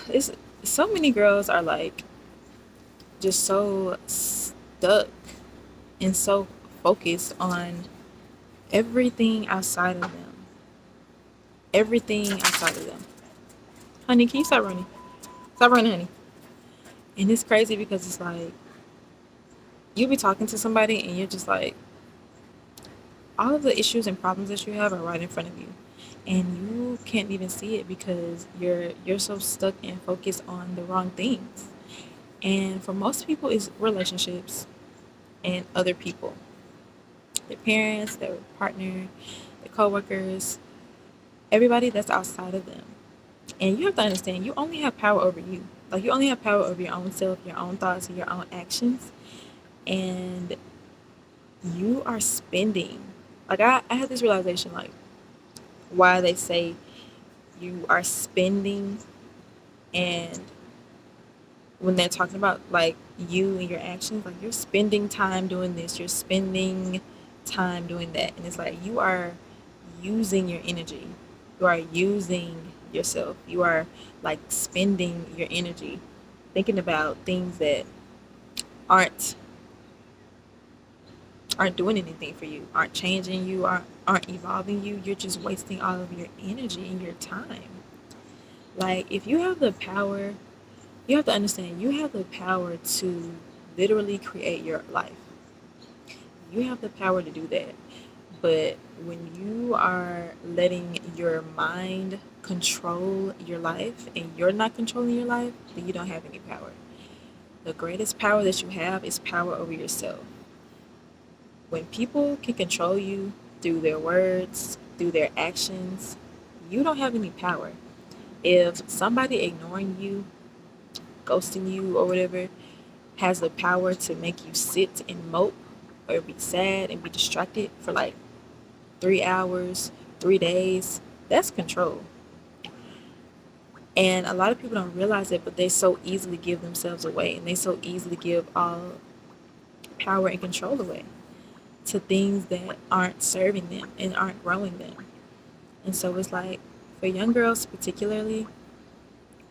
it's so many girls are like just so stuck and so focused on everything outside of them. Everything outside of them. Honey, can you stop running? Stop running, honey. And it's crazy because it's like you be talking to somebody and you're just like, all of the issues and problems that you have are right in front of you. And you can't even see it because you're so stuck and focused on the wrong things. And for most people it's relationships and other people. Their parents, their partner, their coworkers, everybody that's outside of them. And you have to understand, you only have power over you. Like, you only have power over your own self, your own thoughts, and your own actions. And you are spending, like, I had this realization, like, why they say you are spending, and when they're talking about, like, you and your actions, like, you're spending time doing this, you're spending time doing that. And it's like you are using your energy, you are using yourself, you are like spending your energy thinking about things that aren't aren't doing anything for you, aren't changing you, aren't evolving you. You're just wasting all of your energy and your time. Like, if you have the power, you have to understand you have the power to literally create your life. You have the power to do that. But when you are letting your mind control your life and you're not controlling your life, then you don't have any power. The greatest power that you have is power over yourself. When people can control you through their words, through their actions, you don't have any power. If somebody ignoring you, ghosting you, or whatever, has the power to make you sit and mope or be sad and be distracted for like 3 hours, 3 days, that's control. And a lot of people don't realize it, but they so easily give themselves away and they so easily give all power and control away to things that aren't serving them and aren't growing them. And so it's like, for young girls particularly,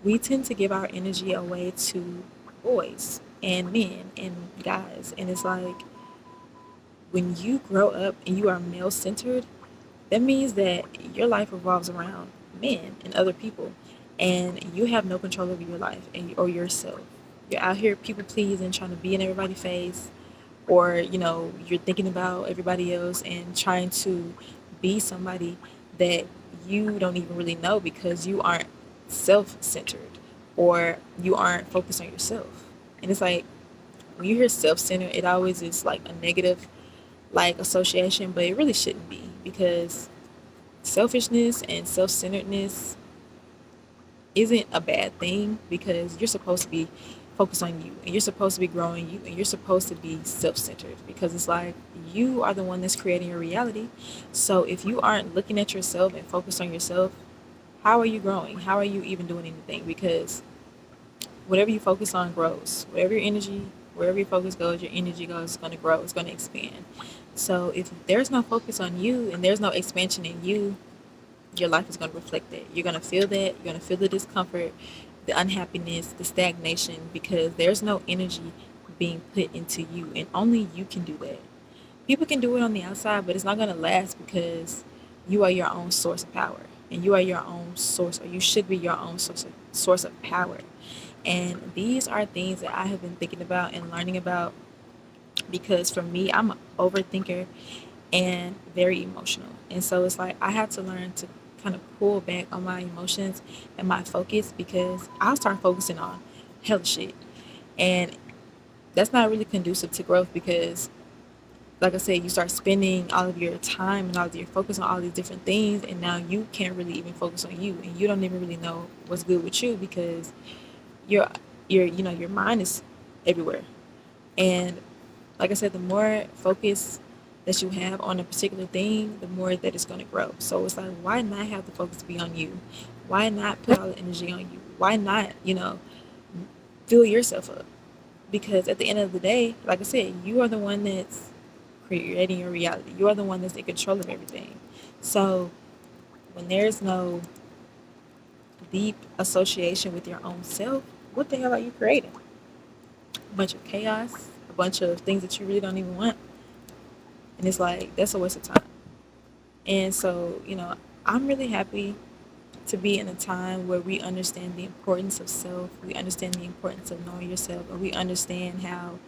we tend to give our energy away to boys and men and guys. And it's like, when you grow up and you are male centered, that means that your life revolves around men and other people, and you have no control over your life or yourself. You're out here people pleasing, trying to be in everybody's face, or you're thinking about everybody else and trying to be somebody that you don't even really know because you aren't self-centered or you aren't focused on yourself. And it's like, when you hear self-centered, it always is like a negative like association, but it really shouldn't be, because selfishness and self-centeredness isn't a bad thing, because you're supposed to be focused on you and you're supposed to be growing you and you're supposed to be self-centered, because it's like you are the one that's creating your reality. So if you aren't looking at yourself and focused on yourself, how are you growing? How are you even doing anything? Because whatever you focus on grows. Whatever your energy, wherever your focus goes, your energy goes, it's going to grow, it's going to expand. So if there's no focus on you and there's no expansion in you, your life is going to reflect that. You're going to feel that. You're going to feel the discomfort, the unhappiness, the stagnation, because there's no energy being put into you. And only you can do that. People can do it on the outside, but it's not going to last, because you are your own source of power. And you are your own source, or you should be your own source of power. And these are things that I have been thinking about and learning about, because for me, I'm an overthinker and very emotional. And so it's like I had to learn to kind of pull back on my emotions and my focus, because I'll start focusing on hell shit. And that's not really conducive to growth, because, like I said, you start spending all of your time and all of your focus on all these different things, and now you can't really even focus on you, and you don't even really know what's good with you, because your your mind is everywhere. And like I said, the more focus that you have on a particular thing, the more that it's going to grow. So it's like, why not have the focus be on you? Why not put all the energy on you? Why not, fill yourself up? Because at the end of the day, like I said, you are the one that's creating your reality. You are the one that's in control of everything. So when there's no deep association with your own self, what the hell are you creating? A bunch of chaos, a bunch of things that you really don't even want. And it's like, that's a waste of time. And so, I'm really happy to be in a time where we understand the importance of self, we understand the importance of knowing yourself, and we understand how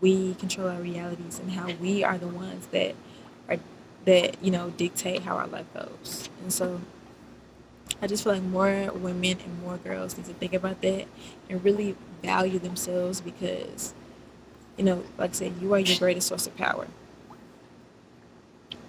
we control our realities and how we are the ones are that dictate how our life goes. And so I just feel like more women and more girls need to think about that and really value themselves because, like I said, you are your greatest source of power.